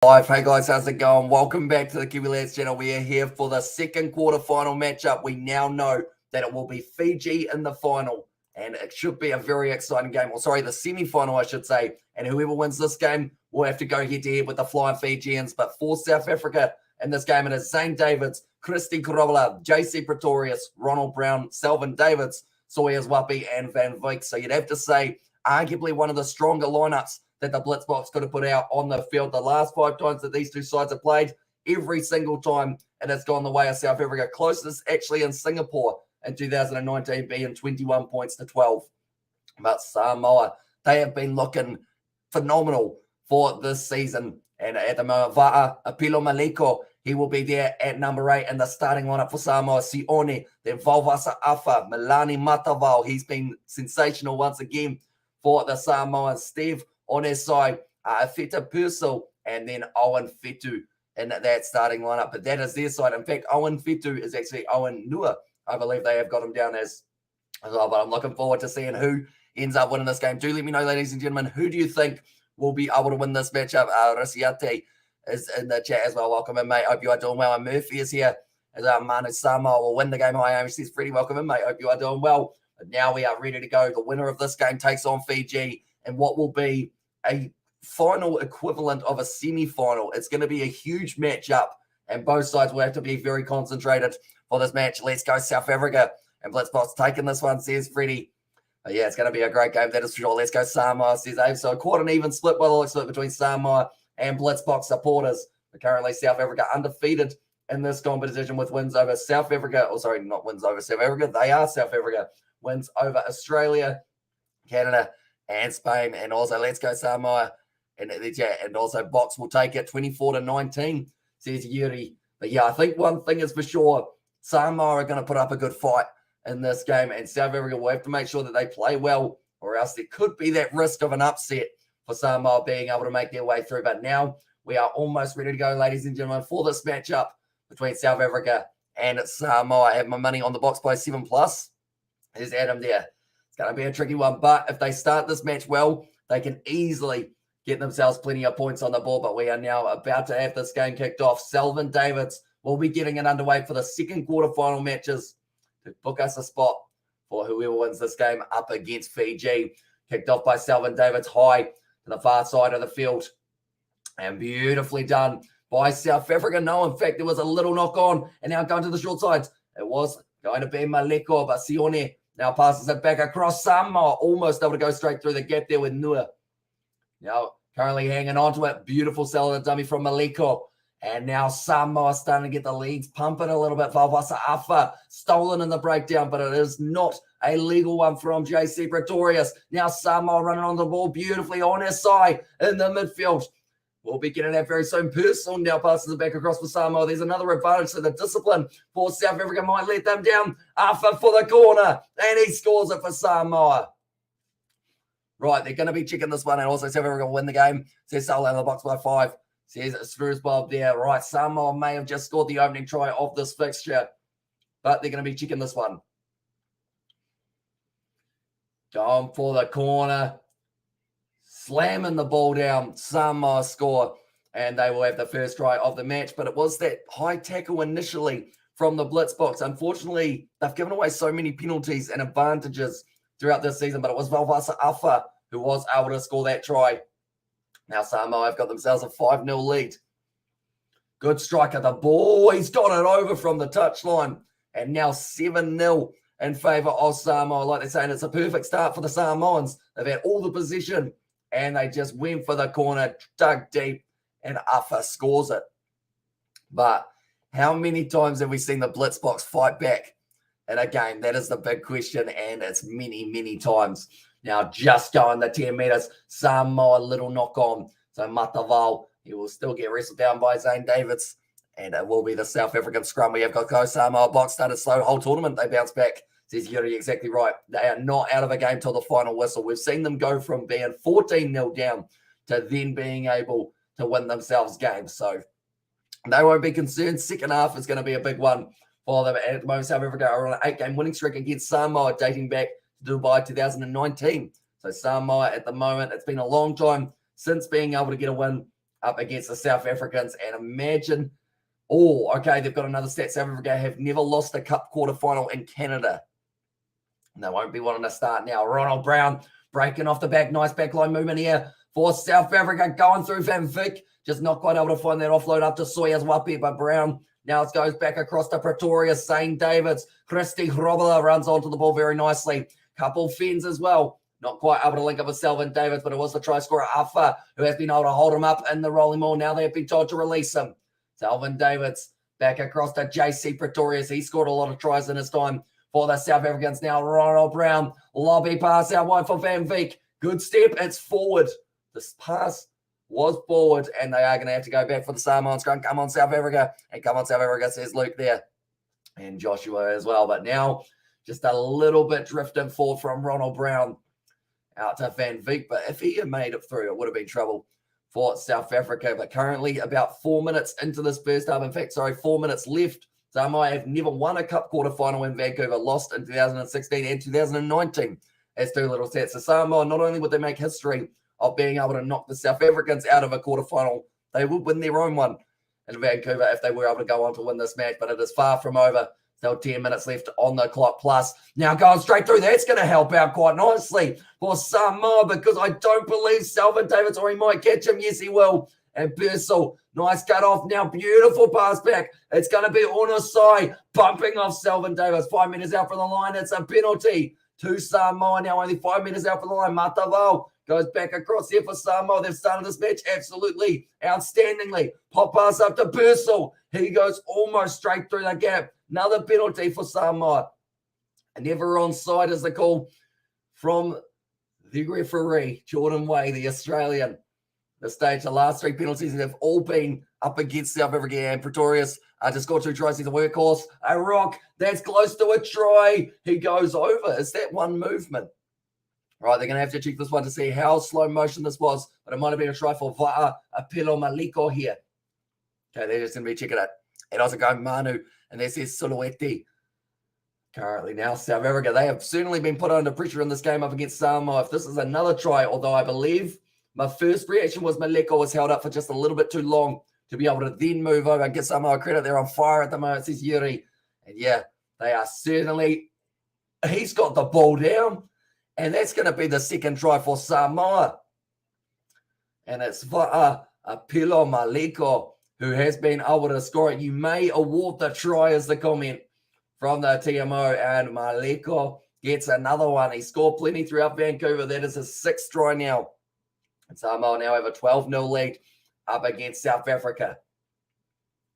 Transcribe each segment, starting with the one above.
Live. Hey guys, how's it going? Welcome back to the Kiwi Lads channel. We are here for the second quarterfinal matchup. We now know that it will be Fiji in the final, and it should be a very exciting game. Or sorry, the semi-final, I should say. And whoever wins this game will have to go head-to-head with the Flying Fijians. But for South Africa in this game, it is Zane Davids, Christy Kurola, JC Pretorius, Ronald Brown, Selvin Davids, Sawyers Wapi, and Van Wyk. So you'd have to say arguably one of the stronger lineups that the Blitzboks could have put out on the field. The last 5 times that these two sides have played, every single time it has gone the way of South Africa. Closest actually in Singapore in 2019 being 21 points to 12. But Samoa, they have been looking phenomenal for this season. And at the moment, Va'a Apilo Maliko, he will be there at number 8 in the starting lineup for Samoa. Sione, then Valvasa Afa, Milani Matavao. He's been sensational once again for the Samoans. Steve on his side, Feta Purcell, and then Owen Fetu in that starting lineup. But that is their side. In fact, Owen Fetu is actually Owen Nua. I believe they have got him down as well. But I'm looking forward to seeing who ends up winning this game. Do let me know, ladies and gentlemen, who do you think will be able to win this matchup? Rasiate is in the chat as well. Welcome in, mate. Hope you are doing well. And Murphy is here as Manu Samoa will win the game. Hi, Amy says, Freddie, welcome in, mate. Hope you are doing well. But now we are ready to go. The winner of this game takes on Fiji and what will be a final equivalent of a semi-final. It's going to be a huge matchup, and both sides will have to be very concentrated for this match. Let's go South Africa. And Blitzboks taking this one, says Freddie. Yeah, it's going to be a great game, that is for sure. Let's go Samoa, says Abe. So quite an even split by the looks of it between Samoa and Blitzboks supporters. But currently South Africa undefeated in this competition with wins over South Africa. Oh, sorry, not wins over South Africa. They are South Africa. Wins over Australia, Canada, and Spain. And also, let's go Samoa. And also, Box will take it 24-19, says Yuri. But yeah, I think one thing is for sure, Samoa are going to put up a good fight in this game, and South Africa will have to make sure that they play well, or else there could be that risk of an upset for Samoa being able to make their way through. But now we are almost ready to go, ladies and gentlemen, for this matchup between South Africa and Samoa. I have my money on the Box by 7+. There's Adam there. It's going to be a tricky one, but if they start this match well, they can easily get themselves plenty of points on the board. But we are now about to have this game kicked off. Selvin Davids will be getting it underway for the second quarterfinal matches to book us a spot for whoever wins this game up against Fiji. Kicked off by Selvin Davids high to the far side of the field. And beautifully done by South Africa. No, in fact, there was a little knock on, and now going to the short sides. It was going to be Maleko, but Sione now passes it back across. Samoa almost able to go straight through the gap there with Nua. Now, currently hanging on to it. Beautiful sell of the dummy from Maleko. And now Samoa starting to get the leads pumping a little bit. Valvasa Afa stolen in the breakdown, but it is not a legal one from JC Pretorius. Now Samoa running on the ball beautifully on his side in the midfield. We'll be getting that very soon. Purcell now passes it back across for Samoa. There's another advantage to the discipline for South Africa. Might let them down. Afa for the corner. And he scores it for Samoa. Right, they're going to be checking this one. And also South Africa will win the game. Says Solo in the box by 5. Says Spurs Bob there. Right, Samoa may have just scored the opening try of this fixture. But they're going to be checking this one. Going for the corner. Slamming the ball down. Samoa score. And they will have the first try of the match. But it was that high tackle initially from the Blitzboks. Unfortunately, they've given away so many penalties and advantages throughout this season. But it was Valvasa Afa who was able to score that try. Now Samoa have got themselves a 5-0 lead. Good striker. The ball, he's got it over from the touchline. And now 7-0 in favour of Samoa. Like they're saying, it's a perfect start for the Samoans. They've had all the position. And they just went for the corner, dug deep, and Afa scores it. But how many times have we seen the Blitzboks fight back in a game? That is the big question, and it's many, many times. Now, just going the 10 metres, Samoa little knock on. So Matavao, he will still get wrestled down by Zane Davids, and it will be the South African scrum. We have got Go Samoa. Box started slow the whole tournament. They bounce back. Says Yuri, exactly right. They are not out of a game till the final whistle. We've seen them go from being 14-0 down to then being able to win themselves games. So they won't be concerned. Second half is going to be a big one for them. And at the moment, South Africa are on an 8-game winning streak against Samoa dating back to Dubai 2019. So Samoa at the moment, it's been a long time since being able to get a win up against the South Africans. And imagine, oh, okay, they've got another stat. South Africa have never lost a cup quarterfinal in Canada. And they won't be wanting to start now. Ronald Brown breaking off the back. Nice backline movement here for South Africa, going through Van Vick. Just not quite able to find that offload up to Soyas Wapi, but Brown now it goes back across to Pretoria. St. David's. Christy Hrobler runs onto the ball very nicely. Couple fins as well. Not quite able to link up with Selvin Davids, but it was the try scorer, Afa, who has been able to hold him up in the rolling ball. Now they have been told to release him. Selvin Davids back across to JC Pretorius. He scored a lot of tries in his time for the South Africans. Now Ronald Brown, lobby pass out wide for Van Vick. Good step, it's forward. This pass was forward, and they are going to have to go back for the Samoan scrum. Come on, South Africa. And come on, South Africa, says Luke there. And Joshua as well. But now just a little bit drifting forward from Ronald Brown out to Van Vick. But if he had made it through, it would have been trouble for South Africa. But currently about 4 minutes into this first half. In fact, 4 minutes left. Samoa have never won a cup quarterfinal in Vancouver, lost in 2016 and 2019 as two little sets. So Samoa, not only would they make history of being able to knock the South Africans out of a quarterfinal, they would win their own one in Vancouver if they were able to go on to win this match. But it is far from over. Still 10 minutes left on the clock plus. Now going straight through. That's going to help out quite nicely for Samoa, because I don't believe Selvin Davids, or he might catch him. Yes, he will. And Bursell, nice cut off now. Beautiful pass back. It's going to be Onusai bumping off Selvin Davids. 5 meters out from the line. It's a penalty to Samoa. Now only 5 meters out from the line. Matavao goes back across here for Samoa. They've started this match absolutely outstandingly. Pop pass up to Bursell. He goes almost straight through the gap. Another penalty for Samoa. Never onside is the call from the referee, Jordan Way, the Australian. The stage, the last three penalties have all been up against South Africa, and Pretorius to score 2 tries. He's a workhorse. A rock, that's close to a try. He goes over. Is that one movement? Right, they're going to have to check this one to see how slow motion this was, but it might have been a try for Va'a Apelo Maliko here. Okay, they're just going to be checking it. And also going Manu, and this is Sulueti. Currently now, South Africa, they have certainly been put under pressure in this game up against Samoa. If this is another try, although I believe my first reaction was Maleko was held up for just a little bit too long to be able to then move over and get Samoa credit. They're on fire at the moment, says Yuri. And yeah, they are certainly, he's got the ball down, and that's going to be the second try for Samoa. And it's Va'a Apelo Maliko who has been able to score it. You may award the try, as the comment from the TMO, and Maliko gets another one. He scored plenty throughout Vancouver. That is his 6th try now. And Samoa now have a 12-0 lead up against South Africa.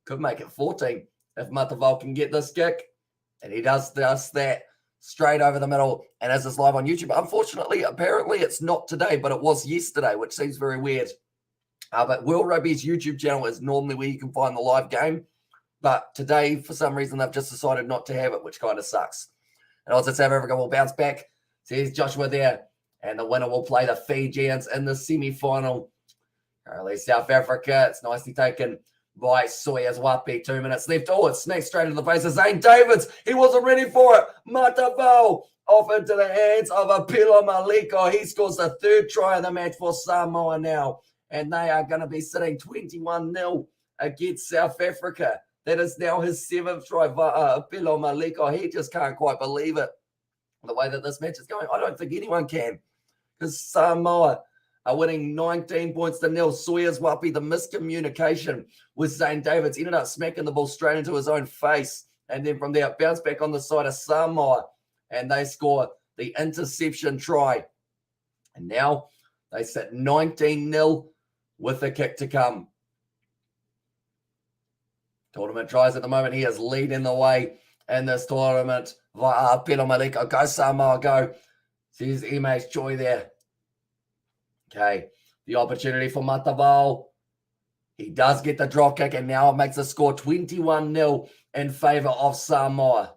Could make it 14 if Matavao can get this kick. And he does that straight over the middle. And as it's live on YouTube, unfortunately, apparently it's not today, but it was yesterday, which seems very weird. But World Rugby's YouTube channel is normally where you can find the live game. But today, for some reason, they've just decided not to have it, which kind of sucks. And also South Africa will bounce back. Says Joshua there. And the winner will play the Fijians in the semi-final. Currently, South Africa. It's nicely taken by Soyas Wapi. 2 minutes left. Oh, it's smacked straight into the face of St. David's. He wasn't ready for it. Matavao off into the hands of Apelo Maliko. He scores the 3rd try of the match for Samoa now. And they are going to be sitting 21-0 against South Africa. That is now his 7th try for Apelo Maliko. He just can't quite believe it, the way that this match is going. I don't think anyone can, because Samoa are winning 19 points to 0. Soyas Wapi, the miscommunication with St. David's, ended up smacking the ball straight into his own face. And then from there, bounce back on the side of Samoa, and they score the interception try. And now they sit 19-0 with a kick to come. Tournament tries at the moment. He is leading the way in this tournament. Apelo Maliko, go Samoa, go. Says Image Joy there. Okay, the opportunity for Matavao. He does get the drop kick, and now it makes the score 21-0 in favour of Samoa,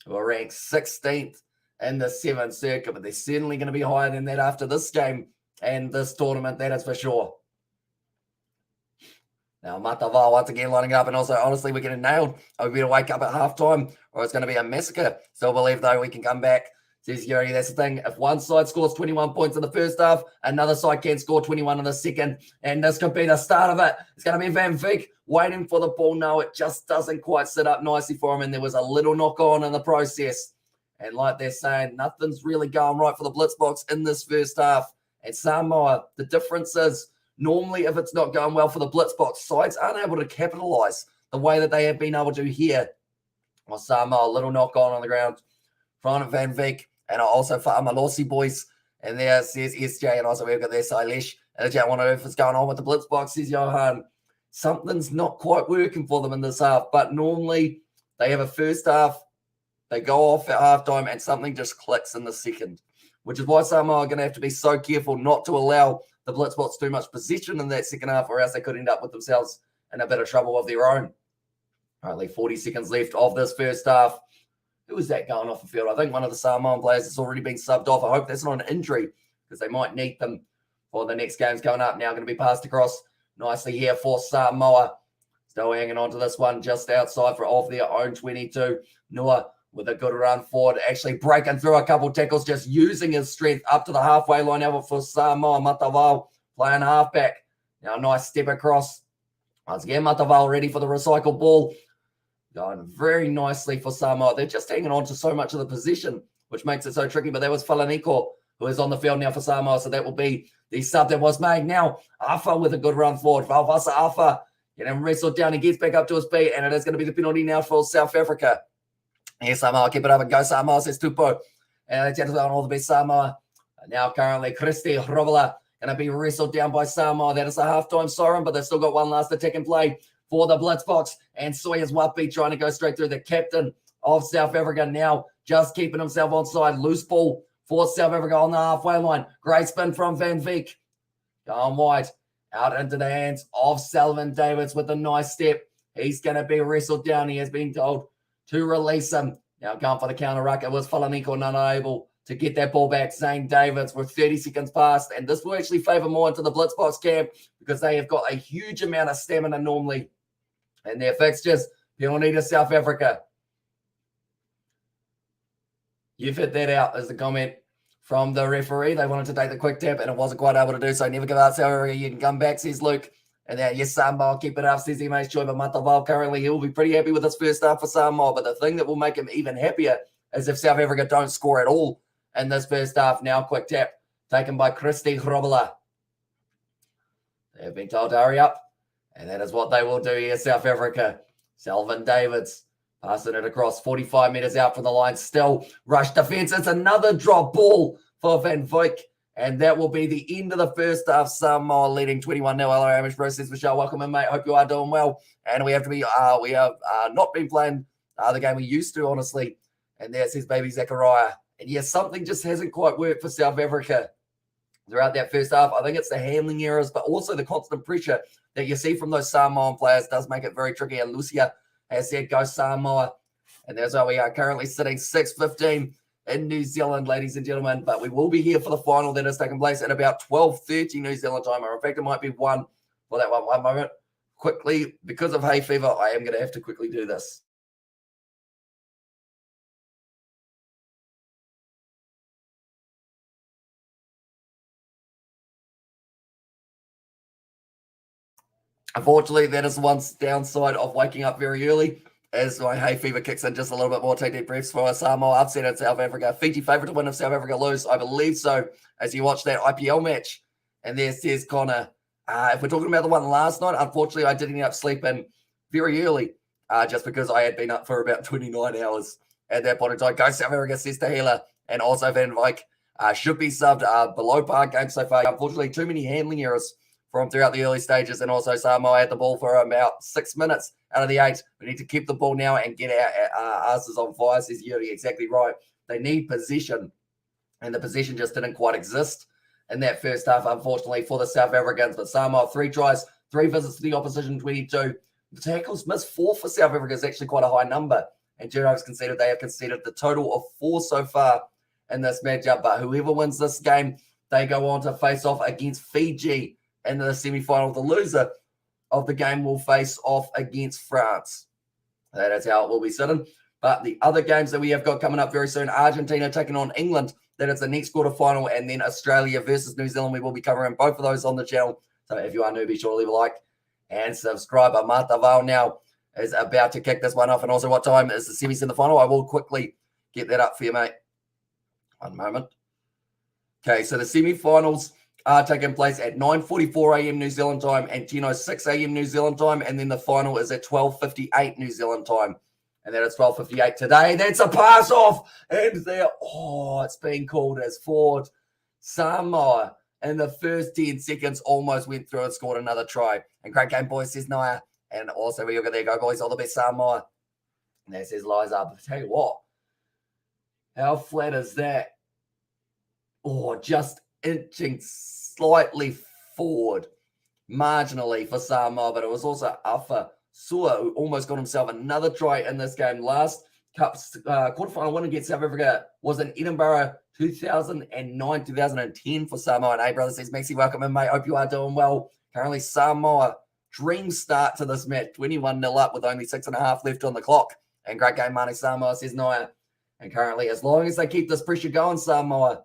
who are ranked 16th in the 7th circuit, but they're certainly going to be higher than that after this game and this tournament, that is for sure. Now, Matavao once again lining up, and also, honestly, we're getting nailed. We're going to wake up at halftime, or it's going to be a massacre. Still believe, though, we can come back. Says Yuri, that's the thing. If one side scores 21 points in the first half, another side can score 21 in the second. And this could be the start of it. It's going to be Van Vick waiting for the ball. No, it just doesn't quite sit up nicely for him. And there was a little knock on in the process. And like they're saying, nothing's really going right for the Blitzboks in this first half. And Samoa, the difference is normally if it's not going well for the Blitzboks, sides aren't able to capitalize the way that they have been able to here. Well, Samoa, a little knock on the ground. Front of Van Vick. And also for Amalosi boys. And there says SJ, and also we've got there Silesh. And I just want to know if it's going on with the Blitzboks, says Johan. Something's not quite working for them in this half. But normally they have a first half, they go off at halftime, and something just clicks in the second. Which is why Samoa are going to have to be so careful not to allow the Blitzboks too much position in that second half, or else they could end up with themselves in a bit of trouble of their own. Only 40 seconds left of this first half. Who was that going off the field? I think one of the Samoan players has already been subbed off. I hope that's not an injury because they might need them for the next games coming up. Now going to be passed across nicely here for Samoa. Still hanging on to this one just outside of their own 22. Noah with a good run forward, actually breaking through a couple tackles, just using his strength up to the halfway line now for Samoa. Matavao playing halfback. Now nice step across. Once again, Matavao ready for the recycled ball. Going very nicely for Samoa. They're just hanging on to so much of the position, which makes it so tricky. But that was Falaniko, who is on the field now for Samoa. So that will be the sub that was made. Now, Afa with a good run forward. Valvasa Afa getting wrestled down. He gets back up to his feet, and it is going to be the penalty now for South Africa. Here, Samoa, keep it up and go. Samoa, says Tupo. And it's on all the best Samoa. Now, currently, Christy Robola going to be wrestled down by Samoa. That is a halftime siren, but they've still got one last attack in play for the Blitzboks, and Sawyers Wapi trying to go straight through. The captain of South Africa now just keeping himself onside. Loose ball for South Africa on the halfway line. Great spin from Van Vick. Going wide. Out into the hands of Sullivan Davids with a nice step. He's going to be wrestled down. He has been told to release him. Now going for the counter ruck. It was Falaniko not able to get that ball back. Zane Davids with 30 seconds past. And this will actually favor more into the Blitzboks camp because they have got a huge amount of stamina normally. And their fixtures, penalty to South Africa. You've hit that out as the comment from the referee. They wanted to take the quick tap and it wasn't quite able to do so. Never give up, South Africa. You can come back, says Luke. And then, yes, Samoa, keep it up, says Ime's Choi. But Matavao currently, he'll be pretty happy with this first half for Samoa. But the thing that will make him even happier is if South Africa don't score at all in this first half. Now, quick tap taken by Christy Robola. They've been told to hurry up. And that is what they will do here, South Africa. Selvin Davids passing it across 45 metres out from the line. Still rush defence. It's another drop ball for Van Vick. And that will be the end of the first half. Samoa leading 21-0. Hello, Amish Bro, says Michelle. Welcome in, mate. Hope you are doing well. And we have to be, we have not been playing the game we used to, honestly. And there says Baby Zachariah. And yes, something just hasn't quite worked for South Africa throughout that first half. I think it's the handling errors, but also the constant pressure that you see from those Samoan players does make it very tricky. And Lucia has said, go Samoa. And that's why we are currently sitting 6-15 in New Zealand, ladies and gentlemen. But we will be here for the final that is taking place at about 12:30 New Zealand time. Or in fact, it might be 1 for that one moment. Quickly, because of hay fever, I am going to have to quickly do this. Unfortunately, that is the one downside of waking up very early, as my hay fever kicks in just a little bit more. Take deep breaths for Samoa upset in South Africa. Fiji favourite to win if South Africa lose. I believe so, as you watch that IPL match. And there says Connor, if we're talking about the one last night, unfortunately, I did end up sleeping very early, just because I had been up for about 29 hours at that point in time. Go South Africa, says Tahila. And also Van Vick should be subbed below par game so far. Unfortunately, too many handling errors from throughout the early stages, and also Samoa had the ball for about 6 minutes out of the 8. We need to keep the ball now and get our asses on fire, says Yuri. Exactly right. They need position, and the position just didn't quite exist in that first half, unfortunately, for the South Africans. But Samoa, 3 tries, 3 visits to the opposition, 22. The tackles missed 4 for South Africa is actually quite a high number. And Juno's conceded, they have conceded the total of 4 so far in this matchup. But whoever wins this game, they go on to face off against Fiji in the semi-final. The loser of the game will face off against France. That is how it will be sitting. But the other games that we have got coming up very soon, Argentina taking on England. That is the next quarterfinal, and then Australia versus New Zealand. We will be covering both of those on the channel. So if you are new, be sure to leave a like and subscribe. Mataval now is about to kick this one off. And also, what time is the semis in the final? I will quickly get that up for you, mate. One moment. Okay, so the semi-finals are taking place at 9:44 a.m. New Zealand time and 10:06 a.m. New Zealand time. And then the final is at 12:58 New Zealand time. And then it's 12:58 today. That's a pass off. And there, it's being called as forward. Samoa in the first 10 seconds almost went through and scored another try. And great game, boys, says Naya. And also, we go there, go, boys. All the best, Samoa. And that says Lies Up. I tell you what, how flat is that? Just inching slightly forward, marginally for Samoa, but it was also Alpha Sua who almost got himself another try in this game. Last Cup's quarterfinal win against South Africa was in Edinburgh 2009-2010 for Samoa. And hey, brother, says Maxi, welcome in, mate. Hope you are doing well. Currently, Samoa, dream start to this match, 21-0 up with only 6.5 left on the clock. And great game, Mane Samoa, says Naya. And currently, as long as they keep this pressure going, Samoa,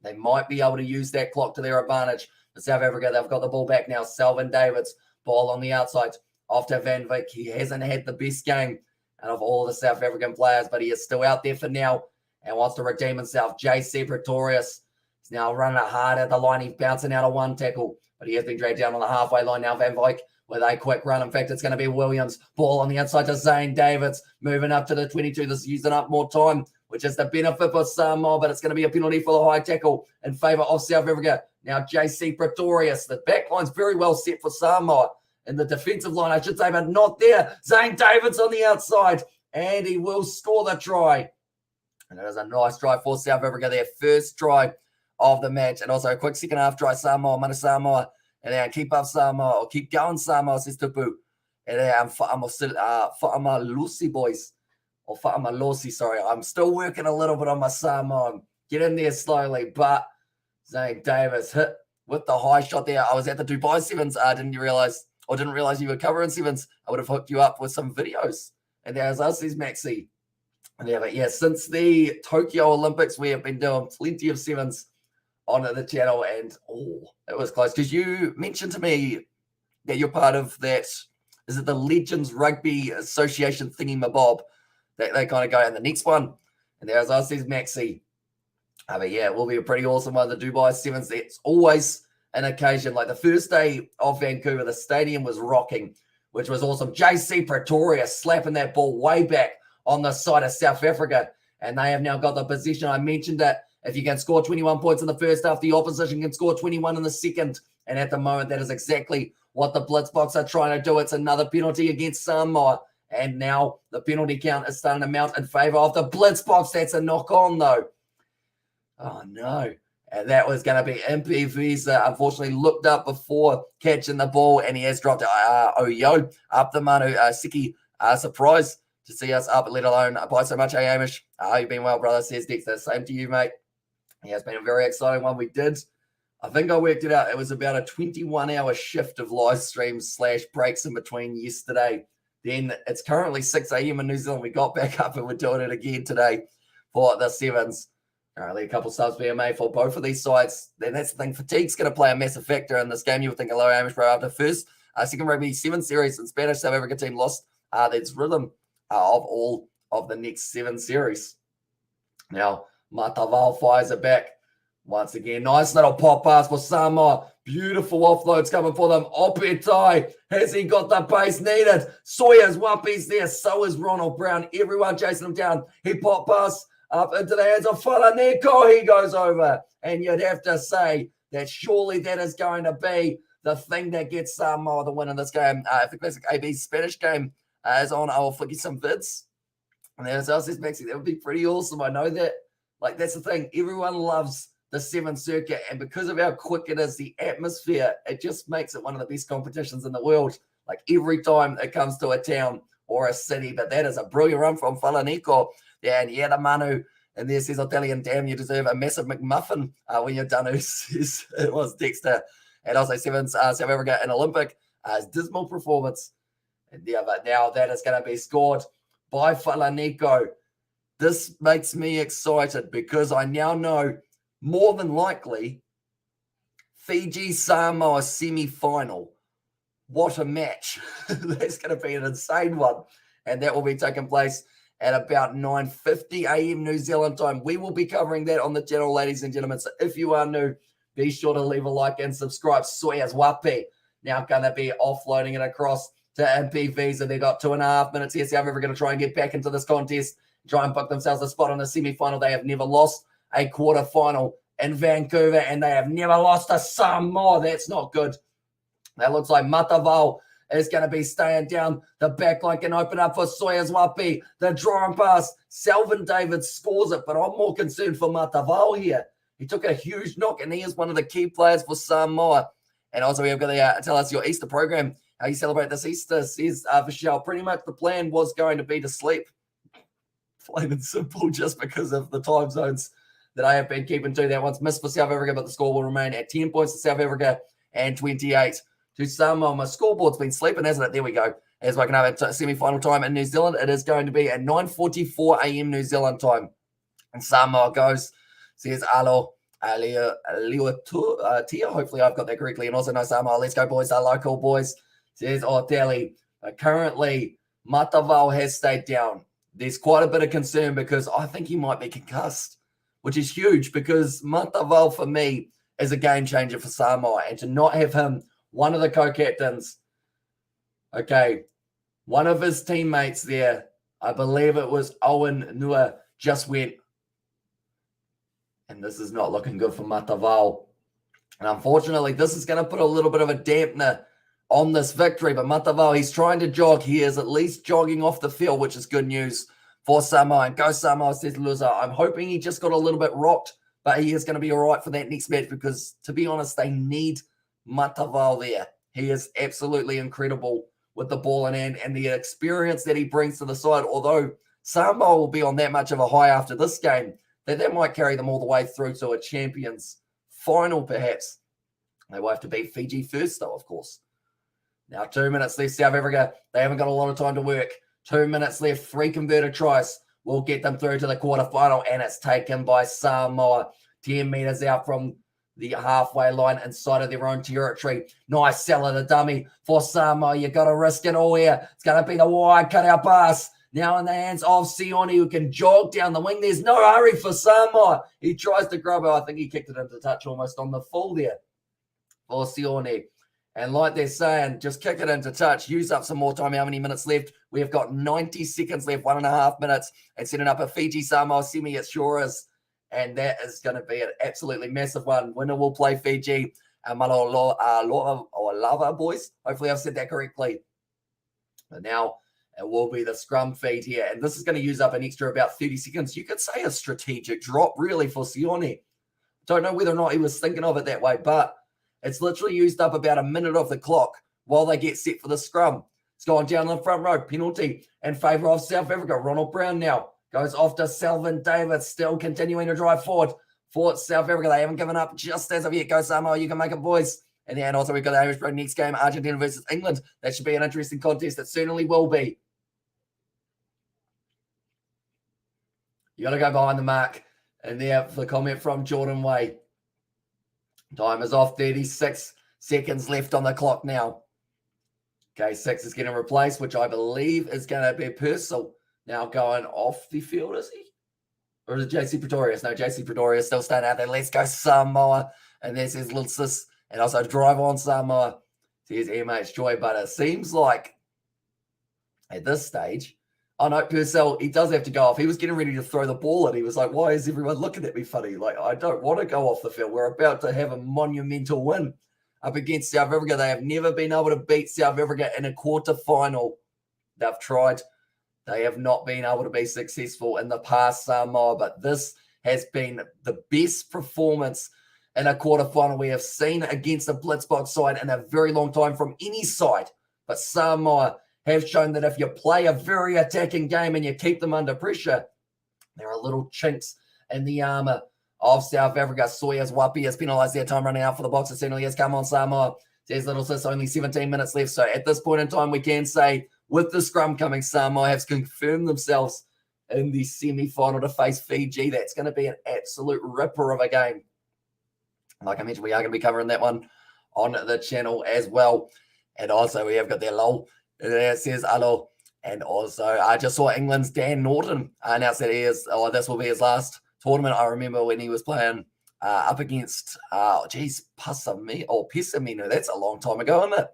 they might be able to use that clock to their advantage. For South Africa, they've got the ball back now. Selvin Davids, ball on the outside. Off to Van Wyk. He hasn't had the best game out of all the South African players, but he is still out there for now and wants to redeem himself. JC Pretorius is now running it hard at the line. He's bouncing out of one tackle, but he has been dragged down on the halfway line now. Van Wyk with a quick run. In fact, it's going to be Williams. Ball on the outside to Zane Davids. Moving up to the 22. This is using up more time, which is the benefit for Samoa, but it's going to be a penalty for the high tackle in favour of South Africa. Now, JC Pretorius. The back line's very well set for Samoa. In the defensive line, I should say, but not there. Zane Davids on the outside, and he will score the try. And it is a nice try for South Africa, their first try of the match. And also a quick second half try, Samoa, Mana Samoa. And then keep up Samoa, or keep going Samoa, says Tupu. And then Fa'ama Lucy, boys. Or Fa'ama Lucy, sorry. I'm still working a little bit on my Samoa. Get in there slowly, but Zane Davids hit with the high shot there. I was at the Dubai Sevens, didn't realize you were covering Sevens. I would have hooked you up with some videos. And there's us, says Maxi. And since the Tokyo Olympics, we have been doing plenty of Sevens on the channel. And, it was close. Because you mentioned to me that you're part of that, is it the Legends Rugby Association thingy-mabob that they kind of go in the next one? And there's us, says Maxi. It will be a pretty awesome one. The Dubai Sevens, it's always an occasion. Like the first day of Vancouver, the stadium was rocking, which was awesome. JC Pretorius slapping that ball way back on the side of South Africa, and they have now got the position. I mentioned that if you can score 21 points in the first half, the opposition can score 21 in the second, and at the moment, that is exactly what the Blitzboks are trying to do. It's another penalty against Samoa, and now the penalty count is starting to mount in favour of the Blitzboks. That's a knock-on, though. Oh, no. And that was going to be MP Visa. Unfortunately, looked up before catching the ball, and he has dropped Oyo up the Manu Siki. Surprised to see us up, let alone by so much. Hey, Amish. You've been well, brother, says Dexter. Same to you, mate. Yeah, it's been a very exciting one. We did, I think I worked it out. It was about a 21-hour shift of live streams / breaks in between yesterday. Then it's currently 6 a.m. in New Zealand. We got back up and we're doing it again today for the Sevens. Currently, a couple subs being made for both of these sides. Then that's the thing. Fatigue's going to play a massive factor in this game. You would think, hello, Amish, bro. After first second rugby 7 series in Spanish, South Africa team lost its rhythm of all of the next 7 series. Now, Mataval fires it back once again. Nice little pop pass for Samoa. Beautiful offloads coming for them. Opetai, has he got the pace needed? Sawyer's one piece there. So is Ronald Brown. Everyone chasing him down. He pop pass up into the hands of Falaneko. He goes over. And you'd have to say that surely that is going to be the thing that gets Samoa the win in this game. If the Classic AB Spanish game is on, I will flick you some vids. And there's us, says Maxi. That would be pretty awesome. I know that. Like, that's the thing. Everyone loves the 7 circuit. And because of how quick it is, the atmosphere, it just makes it one of the best competitions in the world. Like, every time it comes to a town or a city. But that is a brilliant run from Falaneko. Yeah, and the Manu, and there says, Italian, damn, you deserve a massive McMuffin when you're done. It was Dexter. And also Sevens, South Africa, an Olympic dismal performance. And yeah, but now that is going to be scored by Falaniko. This makes me excited because I now know more than likely Fiji-Samoa semi-final. What a match. That's going to be an insane one. And that will be taking place at about 9:50 a.m. New Zealand time. We will be covering that on the channel, ladies and gentlemen. So if you are new, be sure to leave a like and subscribe. Soyas Wapi now going to be offloading it across to MP Visa. They've got 2.5 minutes here. South Africa going to try and get back into this contest, try and book themselves a spot on the semi-final. They have never lost a quarter-final in Vancouver, and they have never lost a Samoa. That's not good. That looks like Matavao is going to be staying down. The back line can open up for Soyas Wapi. The draw and pass. Selvin David scores it, but I'm more concerned for Matavao here. He took a huge knock, and he is one of the key players for Samoa. And also, we've got to tell us your Easter program, how you celebrate this Easter, says Michelle. Pretty much the plan was going to be to sleep. Plain and simple, just because of the time zones that I have been keeping to. That one's missed for South Africa, but the score will remain at 10 points to South Africa and 28 to Samoa. My scoreboard's been sleeping, hasn't it? There we go. As waking up at semi-final time in New Zealand, it is going to be at 9:44 a.m. New Zealand time. And Samoa goes, says Alo Tia. Hopefully I've got that correctly. And also no Samoa. Let's go, boys. Our local boys. Says Oteli. Currently, Matavao has stayed down. There's quite a bit of concern because I think he might be concussed, which is huge because Matavao, for me, is a game changer for Samoa. And to not have him, one of the co-captains, okay, one of his teammates there, I believe it was Owen Nua, just went. And this is not looking good for Matavao. And unfortunately, this is going to put a little bit of a dampener on this victory. But Matavao, he's trying to jog. He is at least jogging off the field, which is good news for Samoa. And go Samoa, says Luza. I'm hoping he just got a little bit rocked, but he is going to be all right for that next match because, to be honest, they need Matavao there. He is absolutely incredible with the ball in hand and the experience that he brings to the side. Although Samoa will be on that much of a high after this game, that might carry them all the way through to a Champions final, perhaps. They will have to beat Fiji first, though, of course. Now, 2 minutes left, South Africa. They haven't got a lot of time to work. 2 minutes left, 3 converted tries will get them through to the quarterfinal, and it's taken by Samoa. 10 meters out from the halfway line inside of their own territory. Nice seller to dummy for Samoa. You got to risk it all here. It's going to be the wide cutout pass. Now in the hands of Sione, who can jog down the wing. There's no hurry for Samoa. He tries to grab it. I think he kicked it into touch almost on the full there for Sione. And like they're saying, just kick it into touch. Use up some more time. How many minutes left? We have got 90 seconds left, 1.5 minutes. And setting up a Fiji-Samoa semi, it sure is. And that is going to be an absolutely massive one. Winner will play Fiji. Lava boys. Hopefully I've said that correctly. But now it will be the scrum feed here. And this is going to use up an extra about 30 seconds. You could say a strategic drop, really, for Sione. Don't know whether or not he was thinking of it that way, but it's literally used up about a minute of the clock while they get set for the scrum. It's going down the front row. Penalty in favour of South Africa. Ronald Brown now goes off to Selvin David, still continuing to drive forward for South Africa. They haven't given up just as of yet. Go Samoa, you can make it, boys. And then also we've got the Irish Pro next game, Argentina versus England. That should be an interesting contest. It certainly will be. You got to go behind the mark. And there for the comment from Jordan Way. Time is off, 36 seconds left on the clock now. Okay, 6 is getting replaced, which I believe is going to be Purcell now going off the field, is he? Or is it JC Pretorius? No, JC Pretorius still staying out there. Let's go Samoa. And there's his little sis. And also drive on Samoa. Here's MH Joy. But it seems like at this stage, oh no, Purcell, he does have to go off. He was getting ready to throw the ball and he was like, why is everyone looking at me funny? Like, I don't want to go off the field. We're about to have a monumental win up against South Africa. They have never been able to beat South Africa in a quarterfinal. They've tried. They have not been able to be successful in the past, Samoa, but this has been the best performance in a quarterfinal we have seen against a Blitzboks side in a very long time from any side. But Samoa have shown that if you play a very attacking game and you keep them under pressure, there are little chinks in the armor of South Africa. Soyas Wapi has penalised their time running out for the box. It certainly has come on Samoa. Says Little Sis, only 17 minutes left. So at this point in time, we can say with the scrum coming, Samoa have confirmed themselves in the semi-final to face Fiji. That's going to be an absolute ripper of a game. Like I mentioned, we are going to be covering that one on the channel as well. And also, we have got their lol. It says hello. And also, I just saw England's Dan Norton announce that this will be his last tournament. I remember when he was playing up against, Pessamino. That's a long time ago, isn't it?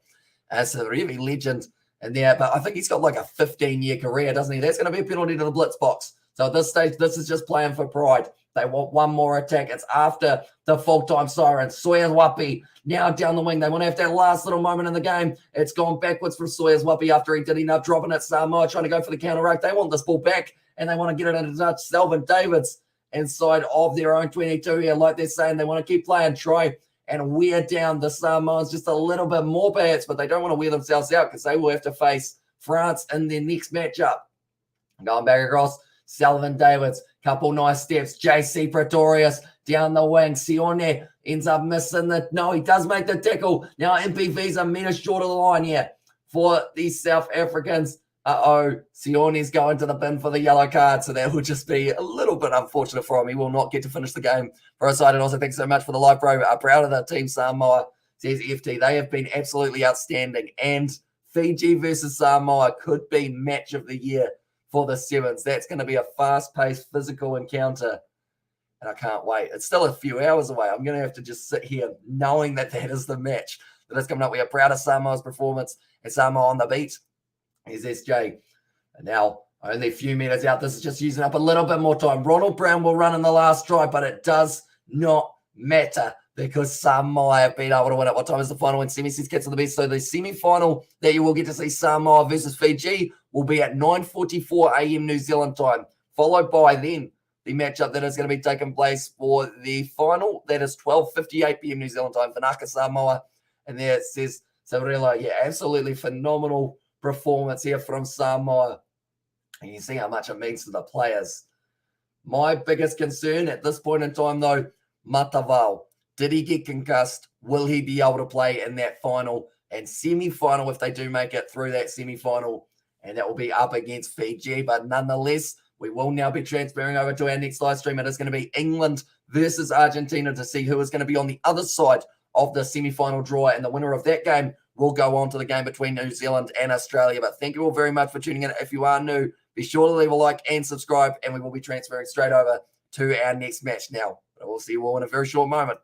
That's a really legend in there. But I think he's got like a 15-year career, doesn't he? That's going to be a penalty to the Blitzboks. So at this stage, this is just playing for pride. They want one more attack. It's after the full-time siren. Samoa Wapi now down the wing. They want to have that last little moment in the game. It's gone backwards for Samoa Wapi after he did enough, dropping it. Samoa trying to go for the counter-rack. They want this ball back, and they want to get it into touch. Selvin Davids inside of their own 22 here. Like they're saying, they want to keep playing, try and wear down the Samoans just a little bit more perhaps, but they don't want to wear themselves out because they will have to face France in their next matchup. Going back across, Selvin Davids, couple nice steps. JC Pretorius down the wing. Sione ends up missing the... No, he does make the tackle. Now MPV's a metre short of the line here for the South Africans. Sione's going to the bin for the yellow card, so that will just be a little bit unfortunate for him. He will not get to finish the game for our side. And also, thanks so much for the live, bro. I'm proud of the team, Samoa, says FT. They have been absolutely outstanding. And Fiji versus Samoa could be match of the year for the Sevens. That's going to be a fast-paced, physical encounter. And I can't wait. It's still a few hours away. I'm going to have to just sit here knowing that that is the match that is coming up. We are proud of Samoa's performance and Samoa on the beat. Here's SJ. And now only a few meters out. This is just using up a little bit more time. Ronald Brown will run in the last drive, but it does not matter because Samoa have been able to win it. What time is the final when Semi says Cats on the beat? So the semi-final that you will get to see Samoa versus Fiji will be at 9:44 a.m. New Zealand time, followed by then the matchup that is going to be taking place for the final. That is 12:58 p.m. New Zealand time, Vanaka Samoa. And there it says, Sabrilla, yeah, absolutely phenomenal performance here from Samoa. And you see how much it means to the players. My biggest concern at this point in time, though, Matavao. Did he get concussed? Will he be able to play in that final and semi-final if they do make it through that semi-final? And that will be up against Fiji. But nonetheless, we will now be transferring over to our next live stream. It is going to be England versus Argentina to see who is going to be on the other side of the semi-final draw. And the winner of that game will go on to the game between New Zealand and Australia. But thank you all very much for tuning in. If you are new, be sure to leave a like and subscribe. And we will be transferring straight over to our next match now. But we'll see you all in a very short moment.